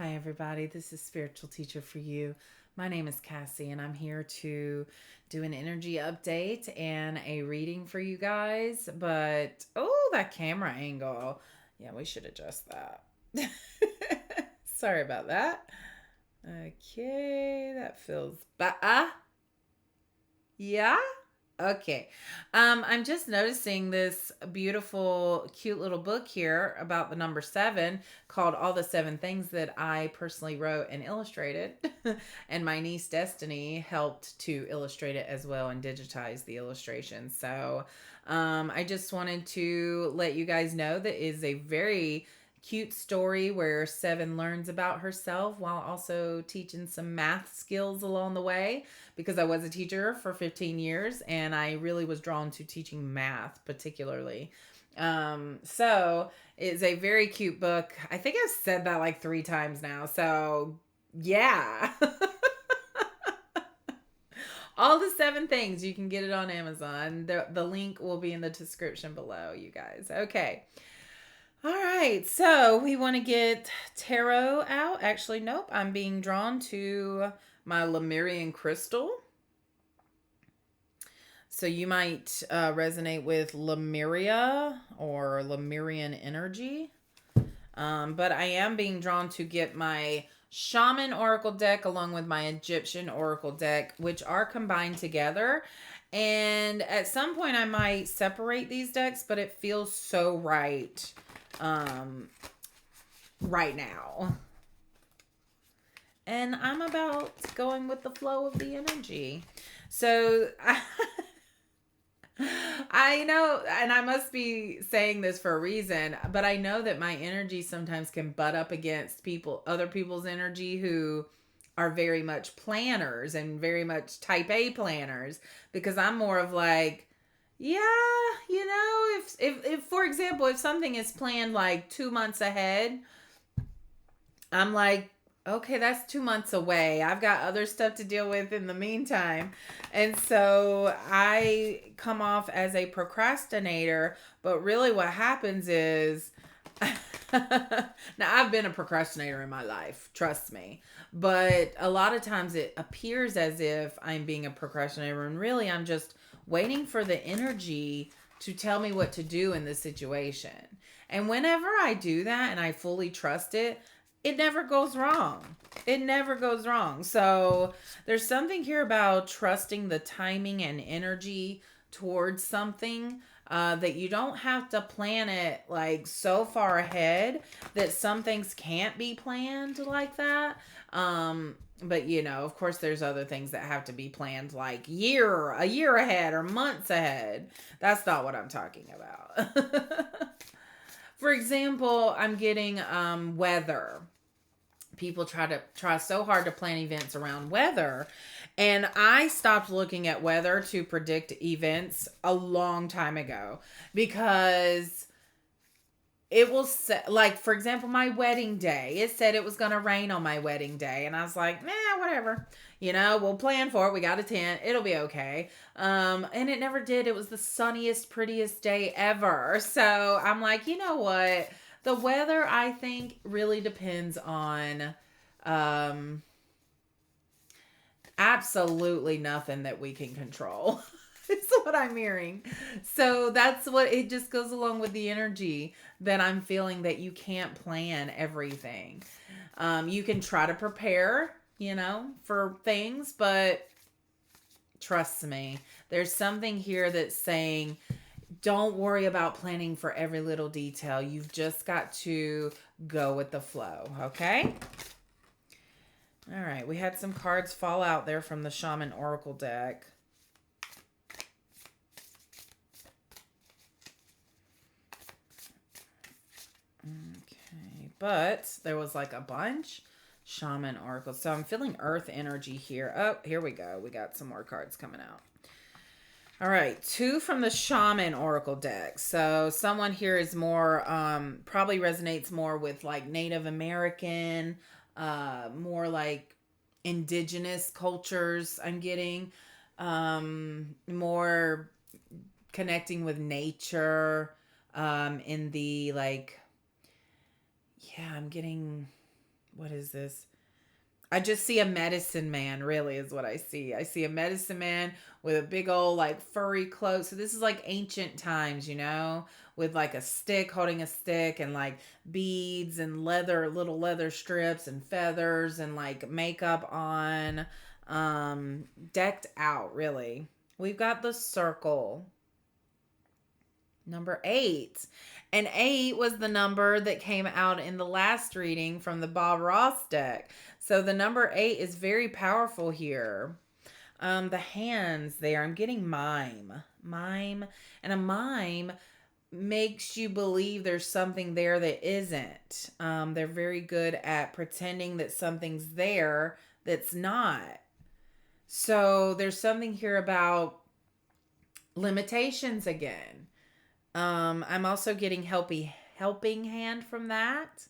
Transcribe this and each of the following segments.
Hi, everybody. This is Spiritual Teacher for You. My name is Cassie, and I'm here to do an energy update and a reading for you guys. But, oh, that camera angle. Yeah, we should adjust that. Sorry about that. Okay, that feels better. Yeah? Okay. I'm just noticing this beautiful, cute little book here about the number seven called All the Seven Things that I personally wrote and illustrated. And my niece Destiny helped to illustrate it as well and digitize the illustrations. So I just wanted to let you guys know that is a very cute story where Seven learns about herself while also teaching some math skills along the way because I was a teacher for 15 years and I really was drawn to teaching math particularly. So it's a very cute book. I think I've said that like 3 times now. So yeah. All the seven things. You can get it on Amazon. The link will be in the description below, you guys. Okay. All right, so we want to get tarot out. Actually, nope, I'm being drawn to my Lemurian crystal. So you might resonate with Lemuria or Lemurian energy. But I am being drawn to get my Shaman Oracle deck along with my Egyptian Oracle deck, which are combined together. And at some point, I might separate these decks, but it feels so right right now. And I'm about going with the flow of the energy. So I know, and I must be saying this for a reason, but I know that my energy sometimes can butt up against other people's energy who are very much planners and very much type A planners because I'm more of like, yeah, if for example, if something is planned like 2 months ahead, I'm like, okay, that's 2 months away. I've got other stuff to deal with in the meantime. And so I come off as a procrastinator, but really what happens is now I've been a procrastinator in my life, trust me. But a lot of times it appears as if I'm being a procrastinator and really I'm just waiting for the energy to tell me what to do in this situation. And whenever I do that and I fully trust it, it never goes wrong. It never goes wrong. So there's something here about trusting the timing and energy towards something that you don't have to plan it like so far ahead that some things can't be planned like that. But of course, there's other things that have to be planned like a year ahead or months ahead. That's not what I'm talking about. For example, I'm getting weather. People try so hard to plan events around weather, and I stopped looking at weather to predict events a long time ago because it will say, like, for example, my wedding day. It said it was going to rain on my wedding day, and I was like, nah, whatever. We'll plan for it. We got a tent. It'll be okay. And it never did. It was the sunniest, prettiest day ever. So I'm like, you know what? The weather, I think, really depends on absolutely nothing that we can control. It's what I'm hearing. So that's what it just goes along with the energy that I'm feeling that you can't plan everything. You can try to prepare, for things, but trust me, there's something here that's saying don't worry about planning for every little detail. You've just got to go with the flow, okay? All right, we had some cards fall out there from the Shaman Oracle deck. Okay, but there was like a bunch. Shaman Oracle. So I'm feeling earth energy here. Oh, here we go. We got some more cards coming out. All right, 2 from the Shaman Oracle deck. So someone here is more, probably resonates more with like Native American, more like indigenous cultures. I'm getting more connecting with nature, in the like, yeah, I'm getting what is this? I just see a medicine man, really, is what I see. I see a medicine man with a big old, like, furry cloak. So this is like ancient times, with like a stick, holding a stick, and like beads and little leather strips and feathers and like makeup on. Decked out, really. We've got the circle. Number 8. And 8 was the number that came out in the last reading from the Bob Ross deck. So the number 8 is very powerful here. The hands there, I'm getting mime. Mime. And a mime makes you believe there's something there that isn't. They're very good at pretending that something's there that's not. So there's something here about limitations again. I'm also getting helping hand from that.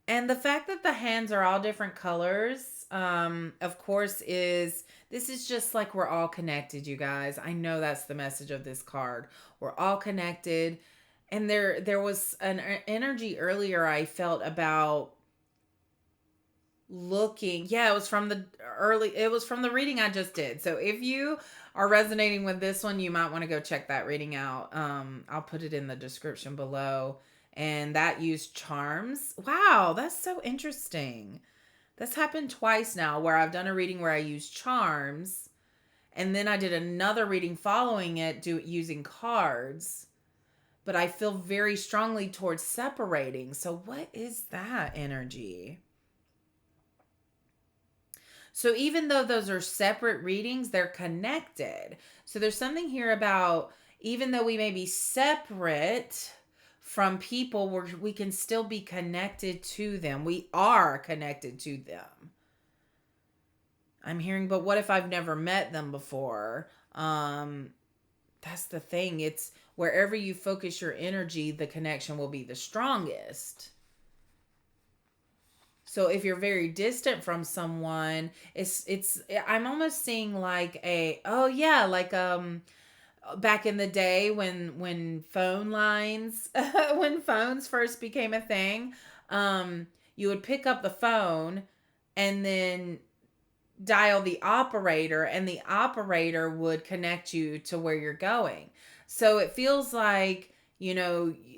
And the fact that the hands are all different colors, of course, this is just like we're all connected, you guys. I know that's the message of this card. We're all connected. And there was an energy earlier I felt about looking. Yeah, it was from the reading I just did. So if you are resonating with this one, you might want to go check that reading out. I'll put it in the description below. And that used charms. Wow, that's so interesting. That's happened twice now where I've done a reading where I used charms. And then I did another reading following it using cards. But I feel very strongly towards separating. So what is that energy? So even though those are separate readings, they're connected. So there's something here about, even though we may be separate from people, we can still be connected to them. We are connected to them. I'm hearing, but what if I've never met them before? That's the thing. It's wherever you focus your energy, the connection will be the strongest. So if you're very distant from someone, I'm almost seeing like back in the day when phone lines, when phones first became a thing, you would pick up the phone and then dial the operator, and the operator would connect you to where you're going. So it feels like,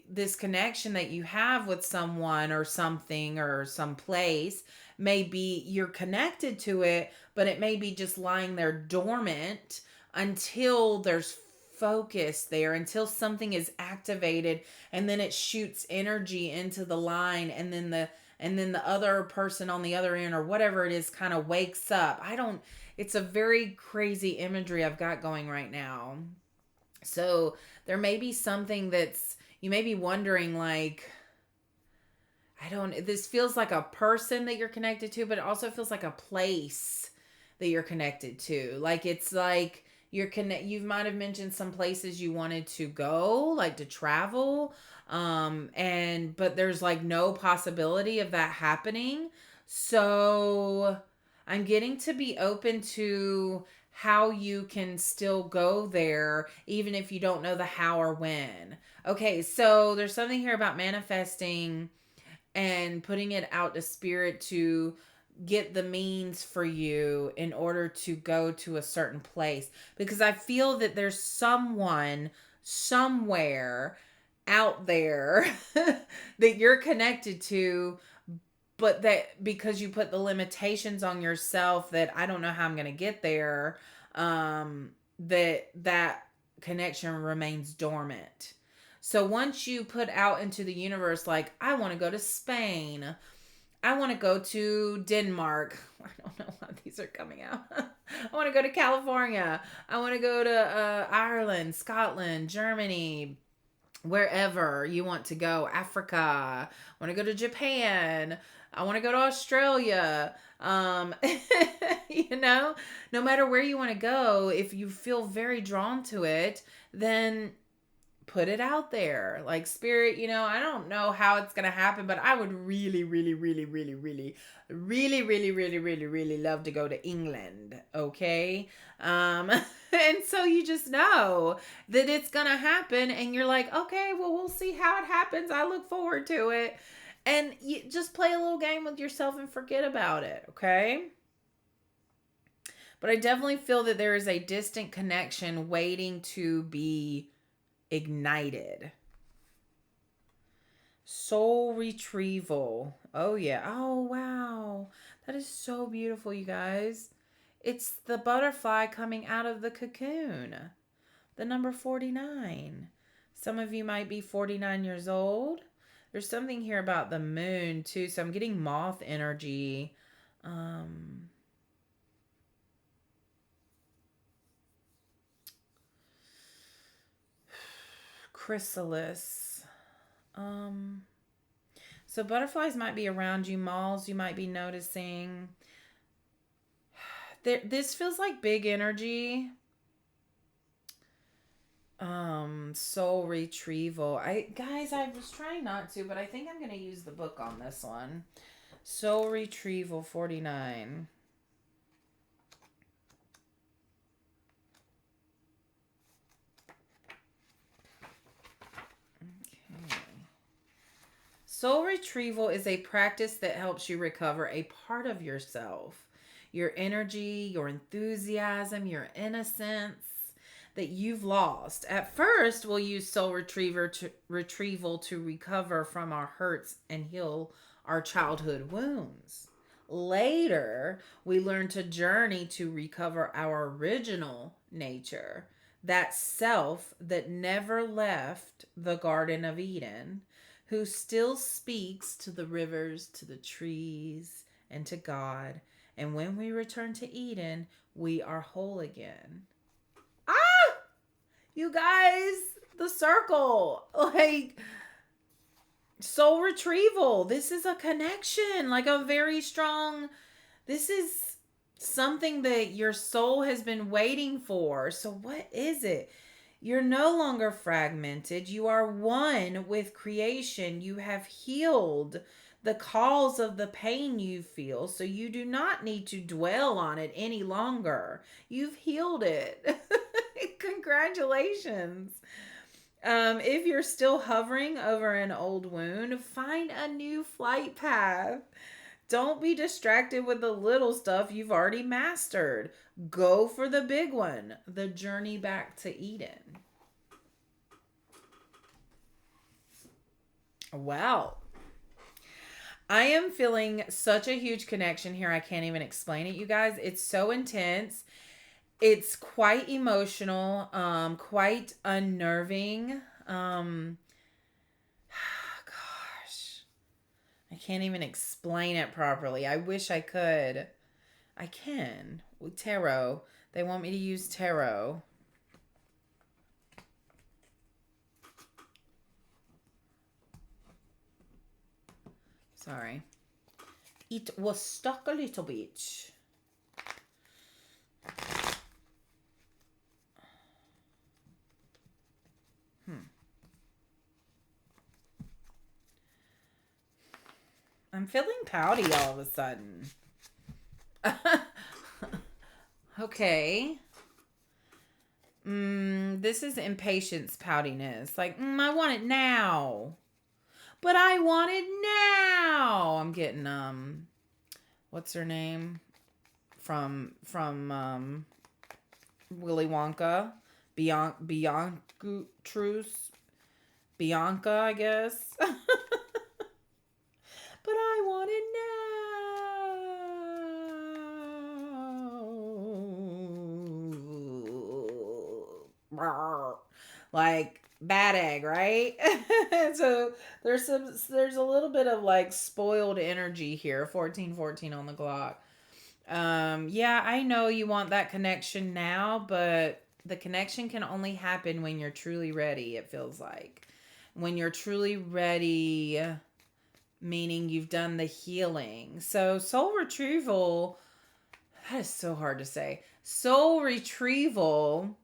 this connection that you have with someone or something or some place, maybe you're connected to it, but it may be just lying there dormant until there's focus there, until something is activated, and then it shoots energy into the line, and then the other person on the other end or whatever it is kind of wakes up. It's a very crazy imagery I've got going right now. So there may be something you may be wondering, like, this feels like a person that you're connected to, but it also feels like a place that you're connected to. Like, it's like you might have mentioned some places you wanted to go, like to travel. But there's like no possibility of that happening. So I'm getting to be open to how you can still go there, even if you don't know the how or when. Okay, so there's something here about manifesting and putting it out to spirit to get the means for you in order to go to a certain place. Because I feel that there's someone somewhere out there that you're connected to, but that because you put the limitations on yourself that I don't know how I'm going to get there, that connection remains dormant. So once you put out into the universe, like, I want to go to Spain, I want to go to Denmark. I don't know why these are coming out. I want to go to California. I want to go to Ireland, Scotland, Germany, wherever you want to go. Africa. I want to go to Japan. I want to go to Australia. No matter where you want to go, if you feel very drawn to it, then put it out there. Like, spirit, I don't know how it's going to happen, but I would really, really, really, really, really, really, really, really, really, really love to go to England. Okay. And so you just know that it's going to happen, and you're like, okay, well, we'll see how it happens. I look forward to it. And you just play a little game with yourself and forget about it, okay? But I definitely feel that there is a distant connection waiting to be ignited. Soul retrieval. Oh, yeah. Oh, wow. That is so beautiful, you guys. It's the butterfly coming out of the cocoon. The number 49. Some of you might be 49 years old. There's something here about the moon, too. So I'm getting moth energy. Chrysalis. So butterflies might be around you. Moths you might be noticing. This feels like big energy. Soul retrieval. I was trying not to, but I think I'm gonna use the book on this one. Soul retrieval 49. Okay. Soul retrieval is a practice that helps you recover a part of yourself. Your energy, your enthusiasm, your innocence that you've lost. At first, we'll use soul retrieval to recover from our hurts and heal our childhood wounds. Later, we learn to journey to recover our original nature, that self that never left the Garden of Eden, who still speaks to the rivers, to the trees, and to God. And when we return to Eden, we are whole again. Ah! You guys, the circle. Like, soul retrieval. This is a connection, like a very strong. This is something that your soul has been waiting for. So, what is it? You're no longer fragmented. You are one with creation. You have healed the cause of the pain you feel, so you do not need to dwell on it any longer. You've healed it. Congratulations. If you're still hovering over an old wound, find a new flight path. Don't be distracted with the little stuff you've already mastered. Go for the big one, the journey back to Eden. Wow. I am feeling such a huge connection here. I can't even explain it, you guys. It's so intense. It's quite emotional, quite unnerving. Gosh, I can't even explain it properly. I wish I could. I can with tarot. They want me to use tarot. Sorry. It was stuck a little bit. I'm feeling pouty all of a sudden. Okay. This is impatience poutiness. Like, I want it now. But I want it now. I'm getting what's her name? From Willy Wonka. Bianca Truce. Bianca, I guess. But I want it now. Like bad egg, right? So there's a little bit of like spoiled energy here. 14:14 on the clock. Yeah, I know you want that connection now, but the connection can only happen when you're truly ready, it feels like. When you're truly ready, meaning you've done the healing. So soul retrieval, that is so hard to say. Soul retrieval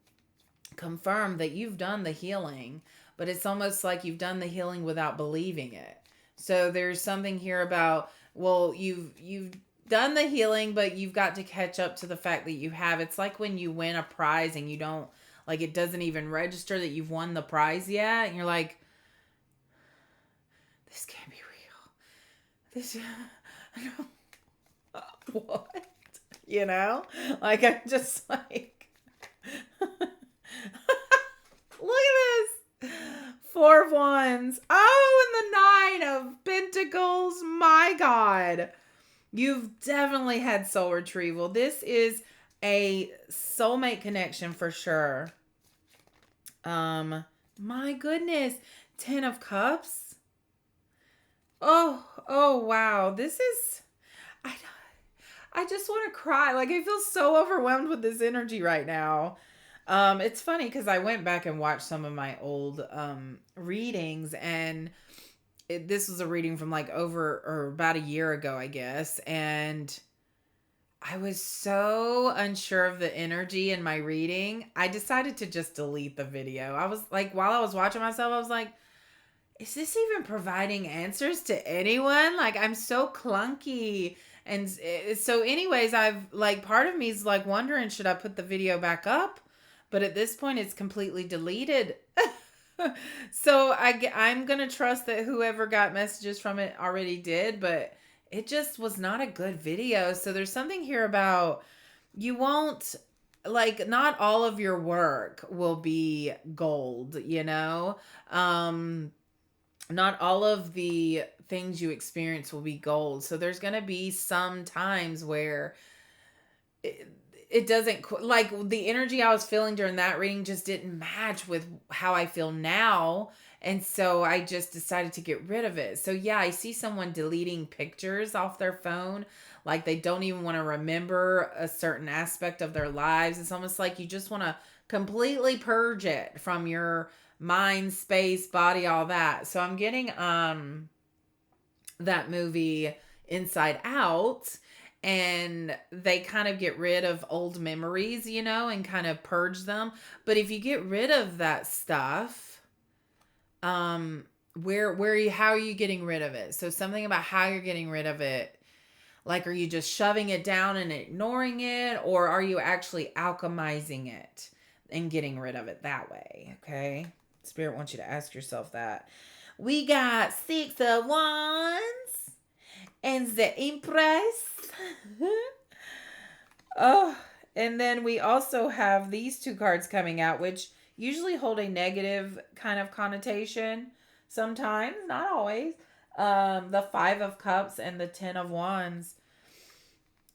confirm that you've done the healing, but it's almost like you've done the healing without believing it. So there's something here about, well, you've done the healing, but you've got to catch up to the fact that you have. It's like when you win a prize and you don't, like, it doesn't even register that you've won the prize yet, and you're like, this can't be real. this, what? You know? Like, I'm just like, look at this. Four of Wands. Oh, and the Nine of Pentacles. My God. You've definitely had soul retrieval. This is a soulmate connection for sure. My goodness. 10 of Cups. Oh, wow. This is, I, I just want to cry. Like, I feel so overwhelmed with this energy right now. It's funny because I went back and watched some of my old readings, and this was a reading from like over or about a year ago, I guess. And I was so unsure of the energy in my reading. I decided to just delete the video. I was like, while I was watching myself, I was like, is this even providing answers to anyone? Like, I'm so clunky. And so, anyways, I've like, part of me is like wondering, should I put the video back up? But at this point, it's completely deleted. So I'm going to trust that whoever got messages from it already did, but it just was not a good video. So there's something here about you won't, like, not all of your work will be gold, you know? Not all of the things you experience will be gold. So there's going to be some times where it doesn't, like, the energy I was feeling during that reading just didn't match with how I feel now. And so I just decided to get rid of it. So yeah, I see someone deleting pictures off their phone. Like, they don't even want to remember a certain aspect of their lives. It's almost like you just want to completely purge it from your mind, space, body, all that. So I'm getting that movie Inside Out, and they kind of get rid of old memories, you know, and kind of purge them. But if you get rid of that stuff, where you, how are you getting rid of it? So something about how you're getting rid of it. Like, are you just shoving it down and ignoring it, or are you actually alchemizing it and getting rid of it that way? Okay. Spirit wants you to ask yourself that. We got 6 of Wands and the Empress. Oh, and then we also have these two cards coming out, which usually hold a negative kind of connotation. Sometimes, not always. The 5 of Cups and the 10 of Wands.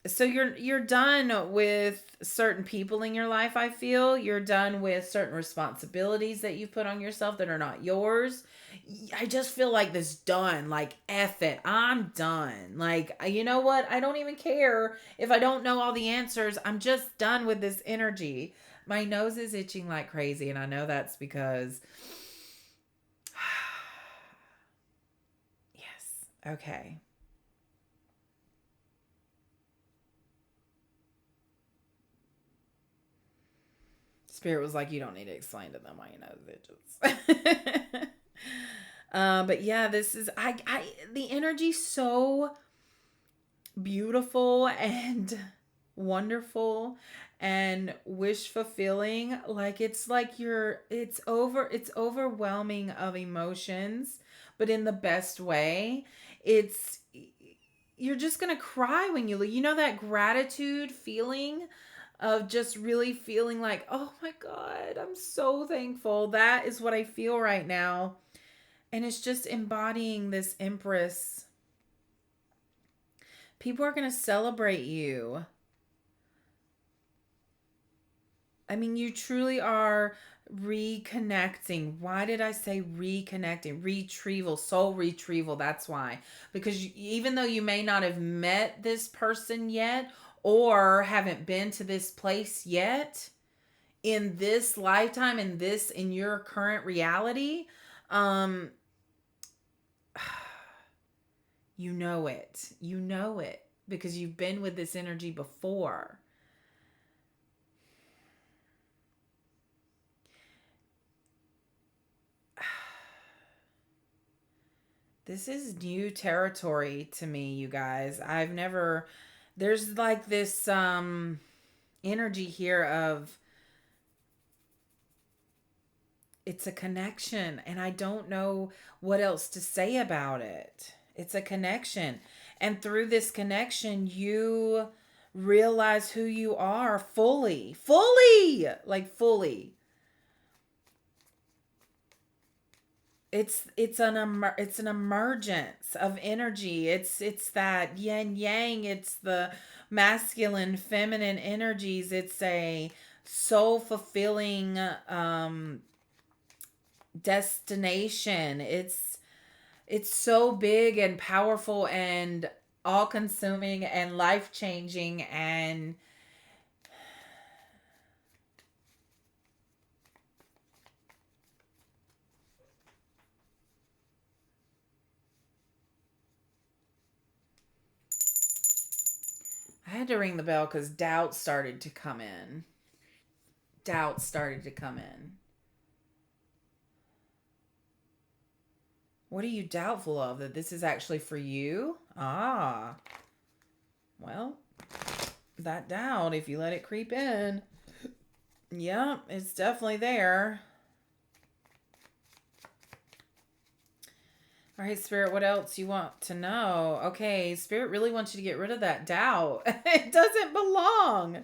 So you're done with certain people in your life, I feel. You're done with certain responsibilities that you've put on yourself that are not yours. I just feel like this done. Like, F it. I'm done. Like, you know what? I don't even care if I don't know all the answers. I'm just done with this energy. My nose is itching like crazy, and I know that's because yes. Okay. Spirit was like, you don't need to explain to them why you know the digits. But yeah, this is the energy's so beautiful and wonderful and wish fulfilling. Like, it's like it's overwhelming of emotions, but in the best way. It's, you're just gonna cry when you know, that gratitude feeling of just really feeling like, oh my God, I'm so thankful. That is what I feel right now. And it's just embodying this Empress. People are going to celebrate you. I mean, you truly are reconnecting. Why did I say reconnecting? Retrieval, soul retrieval. That's why. Because even though you may not have met this person yet, or haven't been to this place yet, in this lifetime, in your current reality, you know it. You know it because you've been with this energy before. This is new territory to me, you guys. I've never, there's like this energy here of, it's a connection, and I don't know what else to say about it. It's a connection. And through this connection, you realize who you are fully. Fully! Like fully. It's an emergence of energy. It's that yin yang, it's the masculine feminine energies. It's a soul fulfilling destination. It's so big and powerful and all consuming and life changing. And I had to ring the bell because doubt started to come in. Doubt started to come in. What are you doubtful of? That this is actually for you? Ah, well, that doubt, if you let it creep in, yeah, it's definitely there. All right, Spirit, what else you want to know? Okay, Spirit really wants you to get rid of that doubt. It doesn't belong.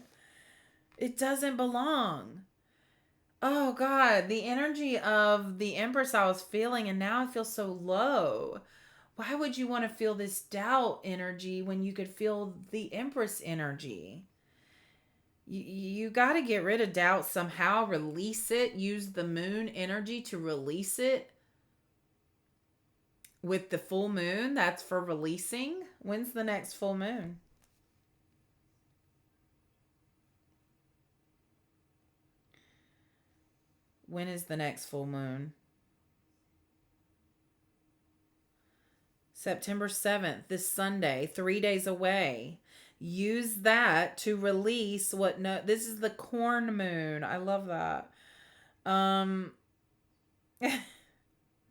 It doesn't belong. Oh, God, the energy of the Empress I was feeling, and now I feel so low. Why would you want to feel this doubt energy when you could feel the Empress energy? You got to get rid of doubt somehow, release it, use the moon energy to release it with the full moon. That's for releasing. When's the next full moon? When is the next full moon? September 7th, this Sunday, 3 days away. Use that to release what no this is the corn moon. I love that. Um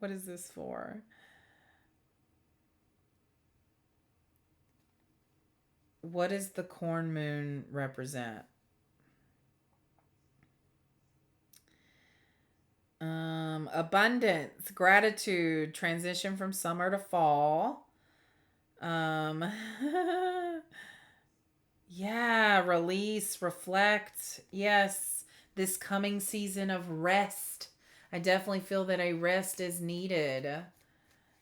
what is this for? What does the corn moon represent? Abundance, gratitude, transition from summer to fall. Um yeah, release, reflect. Yes, this coming season of rest. I definitely feel that a rest is needed.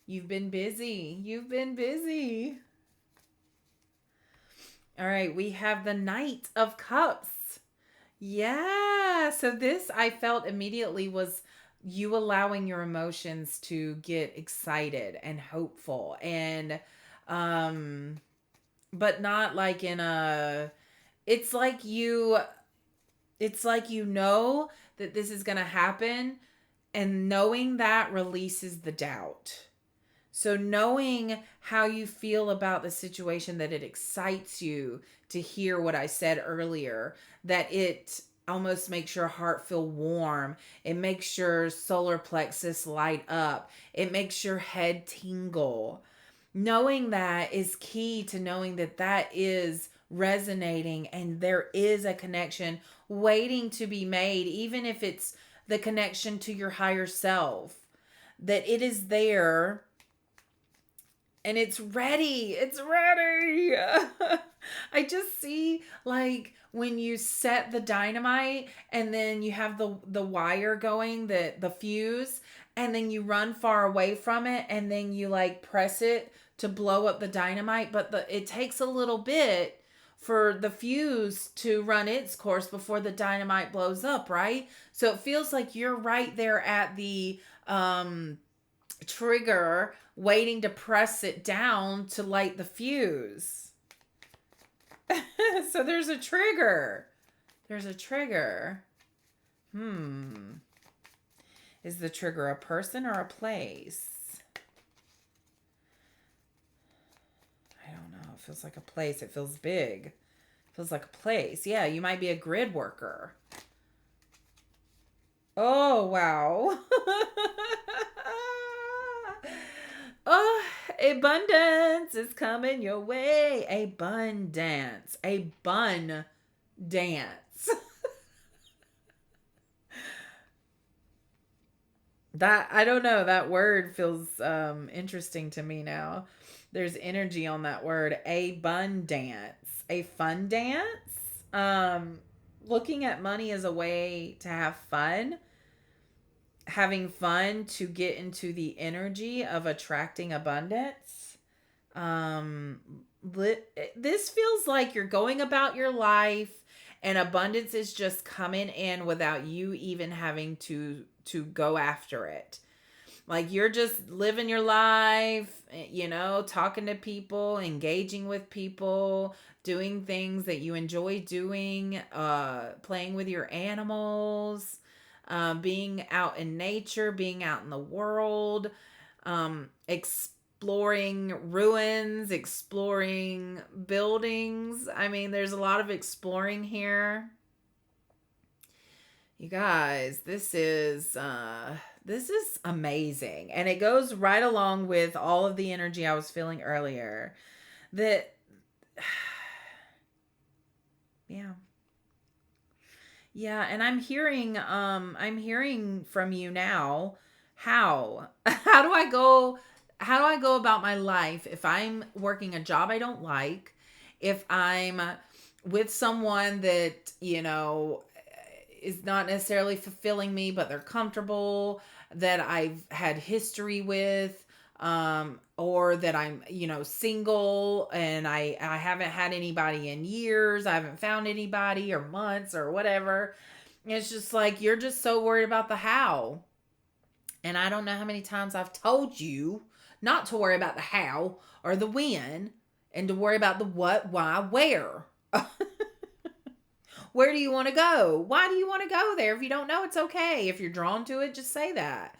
You've been busy. You've been busy. All right, we have the Knight of Cups. Yeah. So this I felt immediately was you allowing your emotions to get excited and hopeful and um but not like in a it's like you it's like you know that this is going to happen, and knowing that releases the doubt. So knowing how you feel about the situation, that it excites you to hear what I said earlier, that it almost makes your heart feel warm. It makes your solar plexus light up. It makes your head tingle. Knowing that is key to knowing that that is resonating and there is a connection waiting to be made, even if it's the connection to your higher self, that it is there and it's ready. It's ready. I just see like when you set the dynamite and then you have the wire going, the fuse, and then you run far away from it and then you like press it to blow up the dynamite, but it takes a little bit for the fuse to run its course before the dynamite blows up, right? So it feels like you're right there at the trigger waiting to press it down to light the fuse. So there's a trigger. There's a trigger. Is the trigger a person or a place? I don't know. It feels like a place. It feels big. It feels like a place. Yeah, you might be a grid worker. Oh, wow. Oh, abundance is coming your way. Abundance. A bun dance. That I don't know. That word feels interesting to me now. There's energy on that word. Abundance. A fun dance. Um, Looking at money as a way to have fun, having fun to get into the energy of attracting abundance. Um, this feels like you're going about your life and abundance is just coming in without you even having to go after it. Like you're just living your life, talking to people, engaging with people, doing things that you enjoy doing, playing with your animals, being out in nature, being out in the world, exploring ruins, exploring buildings. I mean, there's a lot of exploring here. You guys, this is amazing. And it goes right along with all of the energy I was feeling earlier. That yeah. Yeah, and I'm hearing from you now how how do I go about my life if I'm working a job I don't like, if I'm with someone that, is not necessarily fulfilling me, but they're comfortable, that I've had history with, or that I'm, single and I haven't had anybody in years, I haven't found anybody or months or whatever. It's just like you're just so worried about the how. And I don't know how many times I've told you not to worry about the how or the when and to worry about the what, why, where. Where do you want to go? Why do you want to go there? If you don't know, it's okay. If you're drawn to it, just say that.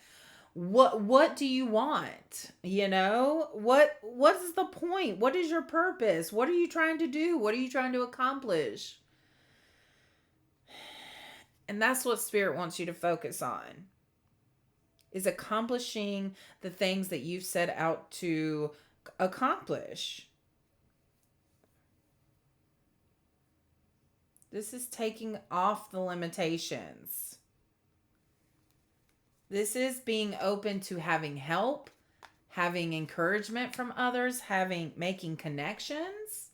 What do you want? What is the point? What is your purpose? What are you trying to do? What are you trying to accomplish? And that's what spirit wants you to focus on. Is accomplishing the things that you've set out to accomplish. This is taking off the limitations. This is being open to having help, having encouragement from others, making connections.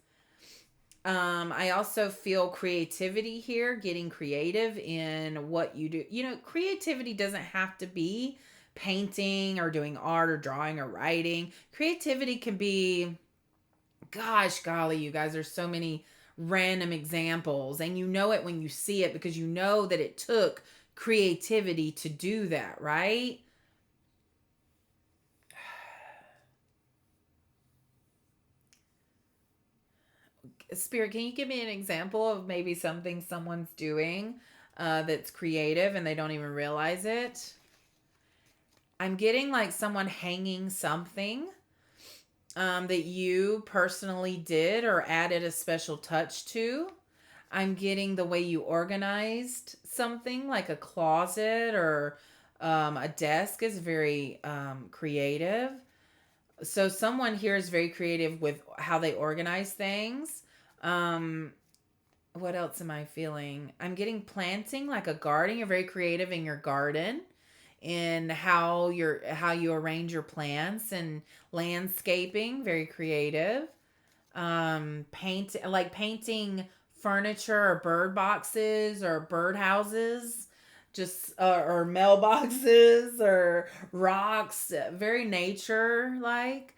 I also feel creativity here, getting creative in what you do. Creativity doesn't have to be painting or doing art or drawing or writing. Creativity can be, gosh, golly, you guys, there's so many random examples, and you know it when you see it because you know that it took creativity to do that, right? Spirit, can you give me an example of maybe something someone's doing that's creative and they don't even realize it? I'm getting like someone hanging something that you personally did or added a special touch to. I'm getting the way you organized something like a closet or a desk is very creative. So someone here is very creative with how they organize things. Um, what else am I feeling? I'm getting planting like a garden. You're very creative in your garden, in how you arrange your plants and landscaping. Very creative. Painting furniture or bird boxes or bird houses, just or mailboxes or rocks. Very nature like.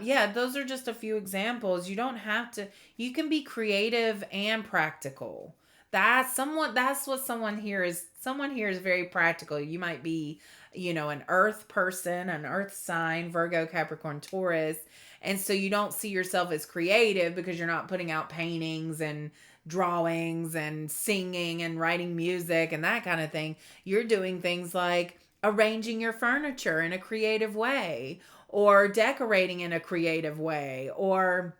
Yeah, those are just a few examples. You don't have to. You can be creative and practical. That's what someone here is. Someone here is very practical. You might be, an earth person, an earth sign, Virgo, Capricorn, Taurus. And so you don't see yourself as creative because you're not putting out paintings and drawings and singing and writing music and that kind of thing. You're doing things like arranging your furniture in a creative way or decorating in a creative way or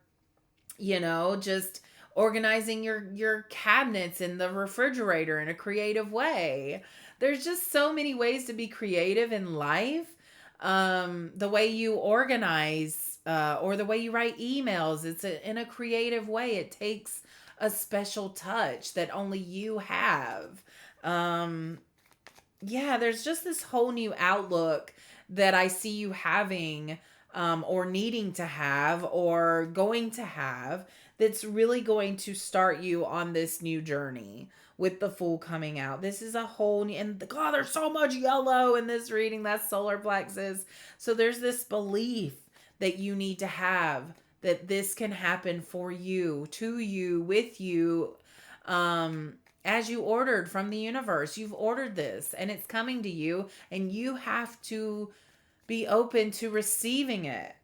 just organizing your cabinets in the refrigerator in a creative way. There's just so many ways to be creative in life. The way you organize or the way you write emails, in a creative way. It takes a special touch that only you have. Yeah, there's just this whole new outlook that I see you having or needing to have or going to have, that's really going to start you on this new journey with the Fool coming out. This is a whole new, and God, there's so much yellow in this reading. That's solar plexus. So there's this belief that you need to have that this can happen for you, to you, with you, as you ordered from the universe. You've ordered this and it's coming to you, and you have to be open to receiving it.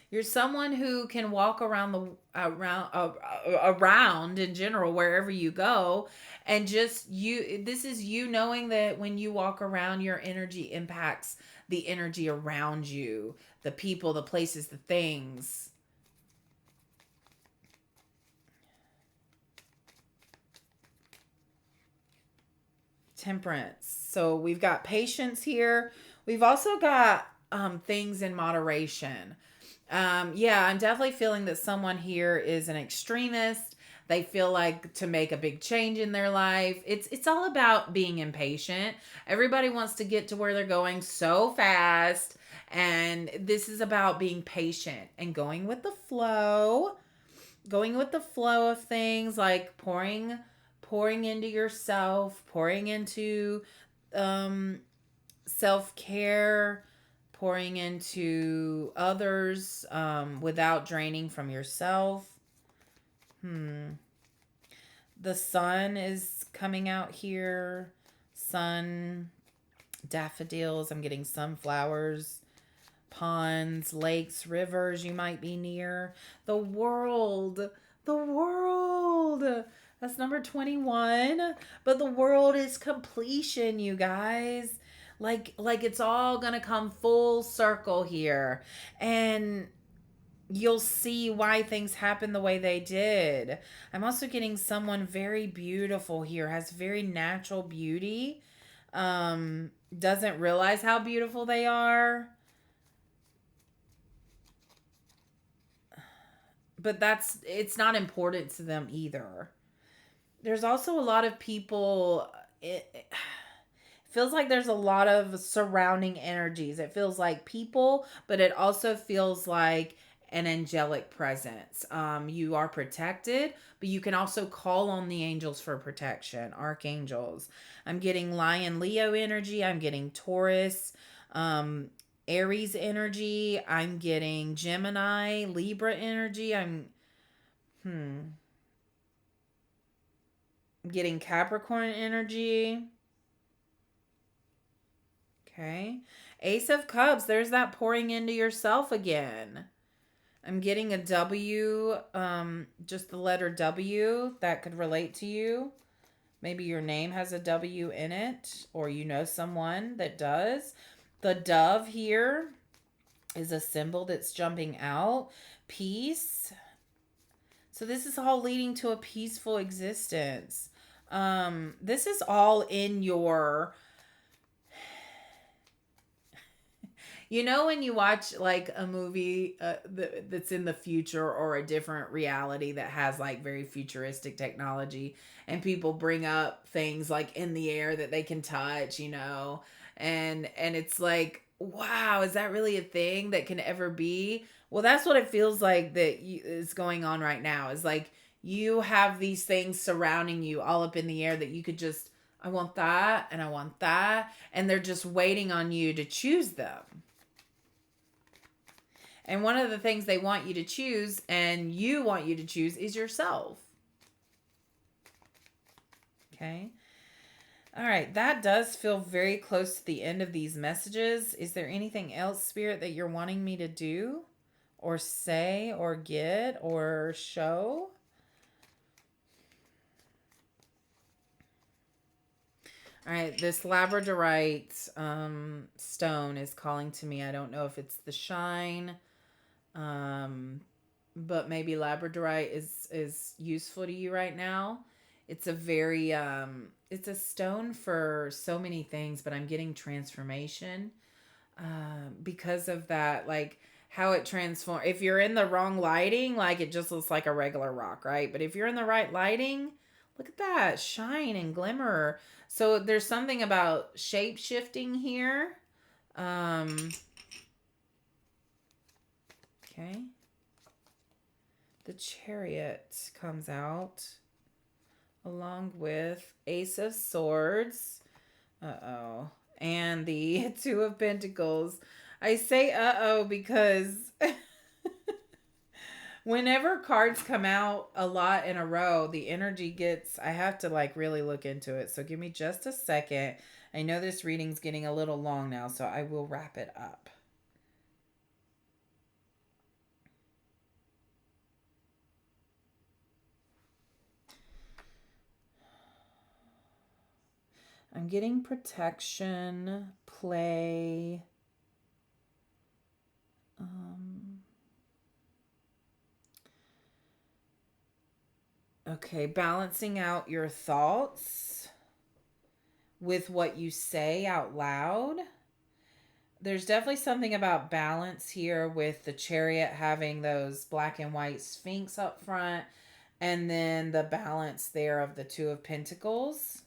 You're someone who can walk around the around in general wherever you go, and just you, this is you knowing that when you walk around, your energy impacts the energy around you, the people, the places, the things. Temperance. So we've got patience here. We've also got things in moderation. Yeah, I'm definitely feeling that someone here is an extremist. They feel like to make a big change in their life. It's all about being impatient. Everybody wants to get to where they're going so fast, and this is about being patient and going with the flow. Going with the flow of things, like pouring into yourself, pouring into um self-care, pouring into others, without draining from yourself. The sun is coming out here. Sun, daffodils. I'm getting sunflowers, ponds, lakes, rivers you might be near. The world. The world. That's number 21. But the world is completion, you guys. Like it's all going to come full circle here. And you'll see why things happen the way they did. I'm also getting someone very beautiful here, has very natural beauty. Doesn't realize how beautiful they are. But it's not important to them either. There's also a lot of people, it feels like there's a lot of surrounding energies. It feels like people, but it also feels like an angelic presence. You are protected, but you can also call on the angels for protection, archangels. I'm getting Lion Leo energy. I'm getting Taurus, Aries energy. I'm getting Gemini, Libra energy. I'm getting Capricorn energy. Okay. Ace of Cups. There's that pouring into yourself again. I'm getting a W, just the letter W that could relate to you. Maybe your name has a W in it, or you know someone that does. The dove here is a symbol that's jumping out. Peace. So this is all leading to a peaceful existence. This is all in your, you know, when you watch like a movie that's in the future or a different reality that has like very futuristic technology, and people bring up things like in the air that they can touch, you know, and it's like, wow, is that really a thing that can ever be? Well, that's what it feels like is going on right now. Is like you have these things surrounding you all up in the air that you could just, I want that and I want that, and they're just waiting on you to choose them. And one of the things they want you to choose, and you want you to choose, is yourself. Okay. All right. That does feel very close to the end of these messages. Is there anything else, Spirit, that you're wanting me to do or say or get or show? All right. This labradorite stone is calling to me. I don't know if it's the shine. But maybe labradorite is useful to you right now. It's a very it's a stone for so many things, but I'm getting transformation because of that, like how it transforms. If you're in the wrong lighting, like it just looks like a regular rock, right? But if you're in the right lighting, Look at that shine and glimmer. So there's something about shape shifting here. Okay. The Chariot comes out along with Ace of Swords. Uh-oh. And the Two of Pentacles. I say uh-oh because whenever cards come out a lot in a row, the energy gets, I have to like really look into it. So give me just a second. I know this reading's getting a little long now, so I will wrap it up. I'm getting protection, play. Okay, balancing out your thoughts with what you say out loud. There's definitely something about balance here with the Chariot having those black and white Sphinx up front, and then the balance there of the Two of Pentacles.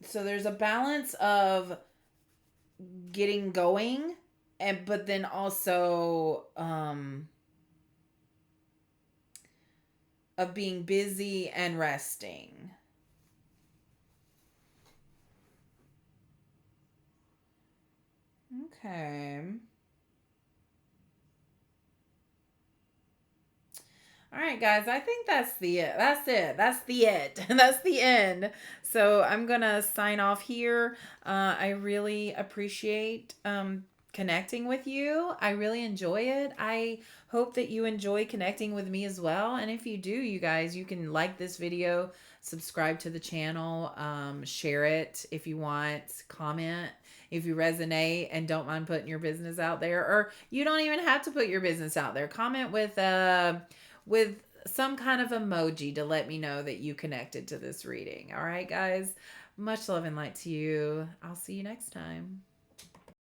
So there's a balance of getting going, but then also of being busy and resting. Okay. All right, guys, I think that's the it. That's it. That's the it. That's the end. So I'm going to sign off here. I really appreciate connecting with you. I really enjoy it. I hope that you enjoy connecting with me as well. And if you do, you guys, you can like this video, subscribe to the channel, share it if you want, comment if you resonate and don't mind putting your business out there, or you don't even have to put your business out there. Comment with some kind of emoji to let me know that you connected to this reading. All right, guys. Much love and light to you. I'll see you next time.